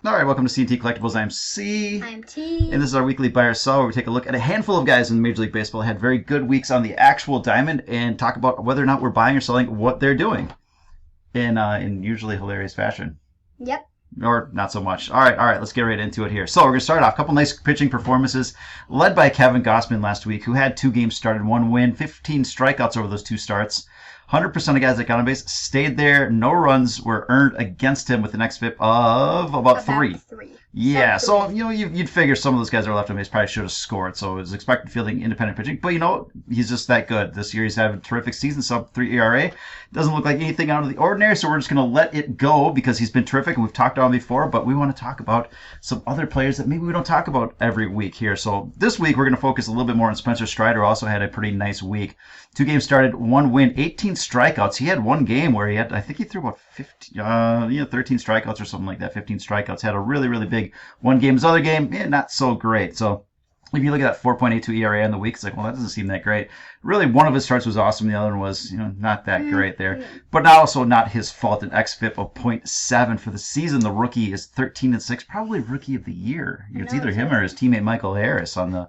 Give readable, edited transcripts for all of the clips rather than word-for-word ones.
All right, welcome to CNT Collectibles. I'm C. I'm T. And this is our weekly buy or sell where we take a look at a handful of guys in Major League Baseball had very good weeks on the actual diamond and talk about whether or not we're buying or selling what they're doing in usually hilarious fashion. Yep. Or not so much. All right, let's get right into it here. So we're going to start off. A couple nice pitching performances led by Kevin Gausman last week, who had 2 games started, 1 win, 15 strikeouts over those 2 starts. 100% of guys that got on base stayed there. No runs were earned against him with an xFIP of about 3. Yeah, so, you'd figure some of those guys that are left on base probably should have scored. So it was expected fielding, independent pitching. But, he's just that good. This year he's having a terrific season, sub-3 ERA. Doesn't look like anything out of the ordinary, so we're just going to let it go because he's been terrific, and we've talked about him before. But we want to talk about some other players that maybe we don't talk about every week here. So this week we're going to focus a little bit more on Spencer Strider. Also had a pretty nice week. 2 games started, 1 win, 18 strikeouts. He had 1 game where I think he threw about 13 strikeouts or something like that. 15 strikeouts. Had a really, really big 1 game. His other game, not so great. So if you look at that 4.82 ERA in the week, it's like, well, that doesn't seem that great. Really, one of his starts was awesome. The other one was, not that great there. But also not his fault. An xFIP of 0.7 for the season. The rookie is 13-6, probably rookie of the year. It's either him or his teammate Michael Harris on the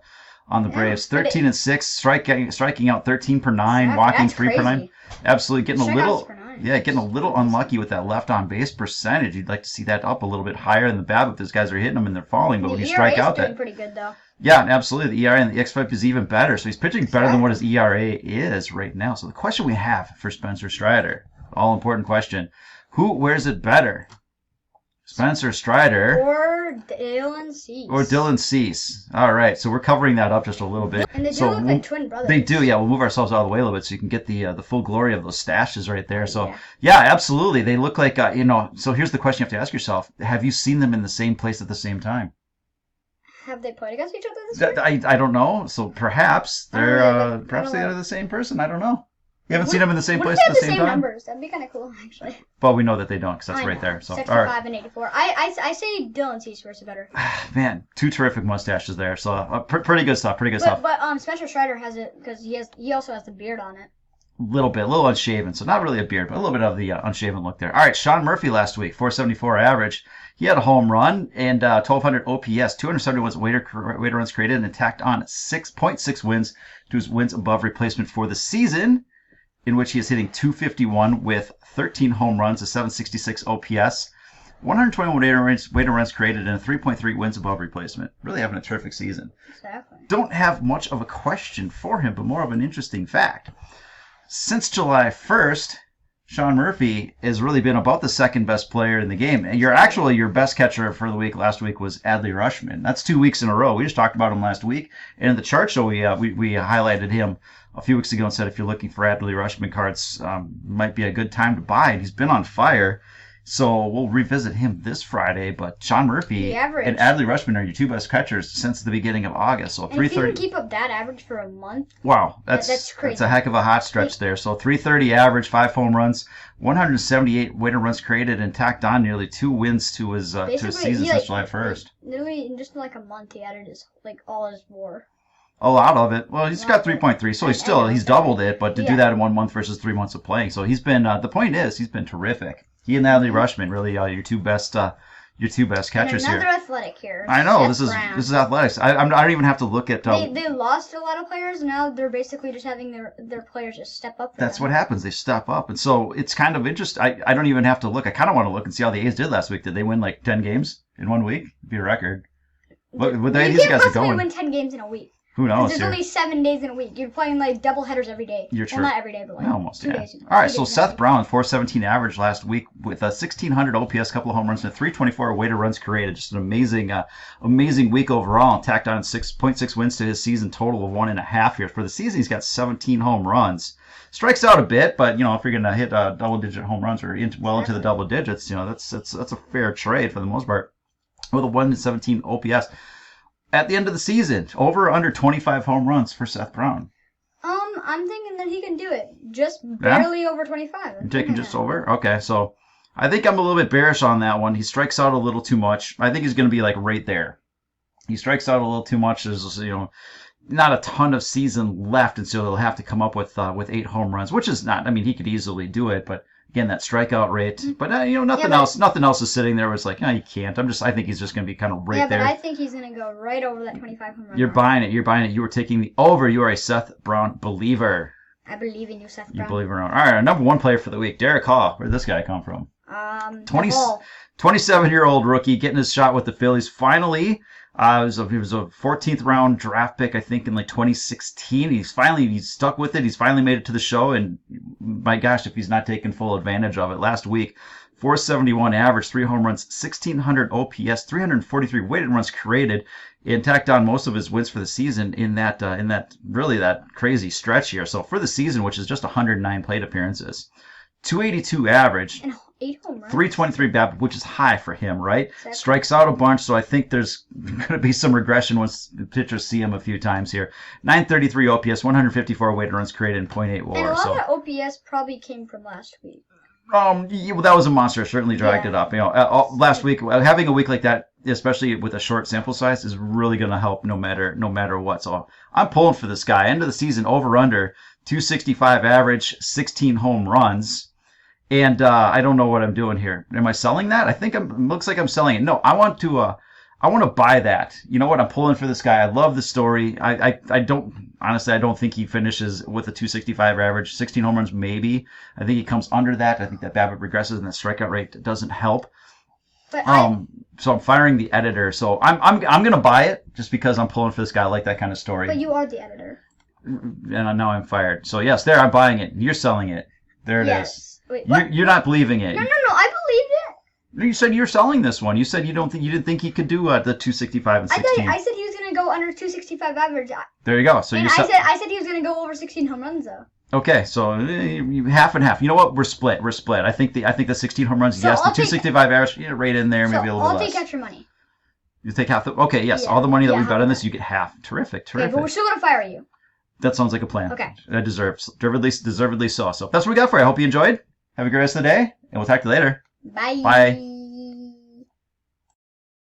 Braves. 13-6, striking out 13 per 9, walking 3 per 9. Absolutely getting a little unlucky with that left on base percentage. You'd like to see that up a little bit higher in the BABIP if these guys are hitting them and they're falling. But when you strike out, doing pretty good though. Yeah, absolutely. The ERA and the xFIP is even better. So he's pitching better than what his ERA is right now. So the question we have for Spencer Strider, all important question: who wears it better? Spencer Strider or Dylan Cease. All right, so we're covering that up just a little bit. And they do look like twin brothers. They do, yeah. We'll move ourselves out of the way a little bit so you can get the full glory of those stashes right there. So yeah, absolutely. They look like So here's the question you have to ask yourself: have you seen them in the same place at the same time? Have they played against each other this year? I don't know. So perhaps they're the same person. I don't know. You haven't seen them in the same place at the same time? Numbers? That'd be kind of cool, actually. Well, we know that they don't because that's right there. So 65 and 84. I say Dylan Cease wears it better. Man, 2 terrific mustaches there. So pretty good stuff. But Spencer Strider has it because he also has the beard on it. A little unshaven. So not really a beard, but a little bit of the unshaven look there. All right, Sean Murphy last week, 474 average. He had a home run and 1,200 OPS, 271 weighted runs created, and tacked on 6.6 wins to his wins above replacement for the season, in which he is hitting 251 with 13 home runs, a 766 OPS, 121 weighted runs created, and a 3.3 wins above replacement. Really having a terrific season. Exactly. Don't have much of a question for him, but more of an interesting fact. Since July 1st, Sean Murphy has really been about the second best player in the game. And your best catcher for the week last week was Adley Rutschman. That's 2 weeks in a row. We just talked about him last week. And in the chart show, we highlighted him a few weeks ago and said if you're looking for Adley Rutschman cards, might be a good time to buy. And he's been on fire. So we'll revisit him this Friday. But Sean Murphy and Adley Rutschman are your 2 best catchers since the beginning of August. So 330. If you can keep up that average for a month, wow, that's crazy. That's a heck of a hot stretch there. So 330 average, 5 home runs, 178 weighted runs created, and tacked on nearly 2 wins to his season since July 1st. Literally, in just like a month, he added all his WAR. A lot of it. Well, he's got 3.3, so he's doubled it. But to do that in 1 month versus 3 months of playing, so he's been. The point is, he's been terrific. He and Adley Rutschman really your two best catchers here. Another athletic here. I know this is athletics. I don't even have to look at. They lost a lot of players. Now they're basically just having their players just step up. That's what happens. They step up, and so it's kind of interesting. I don't even have to look. I kind of want to look and see how the A's did last week. Did they win like 10 games in 1 week? It'd be a record. But these guys are going. Win 10 games in a week. Who knows? There's only 7 days in a week. You're playing like double headers every day. You're true. Well, not every day, but like almost. 2 days. All right, so Seth Brown, 417 average last week with a 1,600 OPS, couple of home runs, and a 324 weighted runs created. Just an amazing week overall. Tacked on 6.6 wins to his season total of 1.5 here. For the season, he's got 17 home runs. Strikes out a bit, but if you're going to hit double-digit home runs or into the double digits, that's a fair trade for the most part. With a 117 OPS. At the end of the season, over or under 25 home runs for Seth Brown? I'm thinking that he can do it. Just barely over 25. You're taking just over? Okay, so I think I'm a little bit bearish on that one. He strikes out a little too much. I think he's going to be like right there. He strikes out a little too much. There's not a ton of season left, and so he'll have to come up with 8 home runs, which is not. I mean, he could easily do it, but Again, that strikeout rate, but nothing else is sitting there. Where it's like, you can't. I think he's just going to be kind of right there. Yeah, but I think he's going to go right over that 25 home run. You're buying it. You were taking the over. You are a Seth Brown believer. I believe in you, Seth Brown. You believe in Brown. All right, our number one player for the week, Derek Hall. Where did this guy come from? 27-year-old rookie getting his shot with the Phillies. Finally, he was a 14th round draft pick, I think, in like 2016. He's stuck with it. He's finally made it to the show, and my gosh, if he's not taking full advantage of it. Last week, 471 average, 3 home runs, 1,600 OPS, 343 weighted runs created, and tacked on most of his wins for the season in that really that crazy stretch here. So for the season, which is just 109 plate appearances, 282 average. And 8 home runs. 323 BABIP, which is high for him, right? Exactly. Strikes out a bunch, so I think there's going to be some regression once the pitchers see him a few times here. 933 OPS, 154 weighted runs created, and 0.8 WAR. And a lot of that OPS probably came from last week. Well, that was a monster. Certainly dragged it up. Last week, having a week like that, especially with a short sample size, is really going to help no matter what. So I'm pulling for this guy. End of the season, over under 265 average, 16 home runs. And I don't know what I'm doing here. Am I selling that? I think looks like I'm selling it. No, I want to buy that. You know what? I'm pulling for this guy. I love the story. I don't think he finishes with a 265 average, 16 home runs maybe. I think he comes under that. I think that BABIP regresses and the strikeout rate doesn't help. But so I'm firing the editor. So I'm gonna buy it just because I'm pulling for this guy. I like that kind of story. But you are the editor. And now I'm fired. So yes, there I'm buying it. You're selling it. There it is. Wait, what? You're not believing it. No, I believed it. You said you're selling this one. You said you didn't think he could do the 265 and 16. I said he was gonna go under 265 average. There you go. So and I said he was gonna go over 16 home runs though. Okay, so half and half. You know what? We're split. I think the 16 home runs. So yes, the 265 average. Right in there, maybe a little bit less. I'll take extra money. You take half. Okay, yes. All the money that we bet on this, you get half. Terrific. Okay, but we're still gonna fire you. That sounds like a plan. Okay. That deservedly so. So that's what we got for you. I hope you enjoyed. Have a great rest of the day, and we'll talk to you later. Bye. Bye.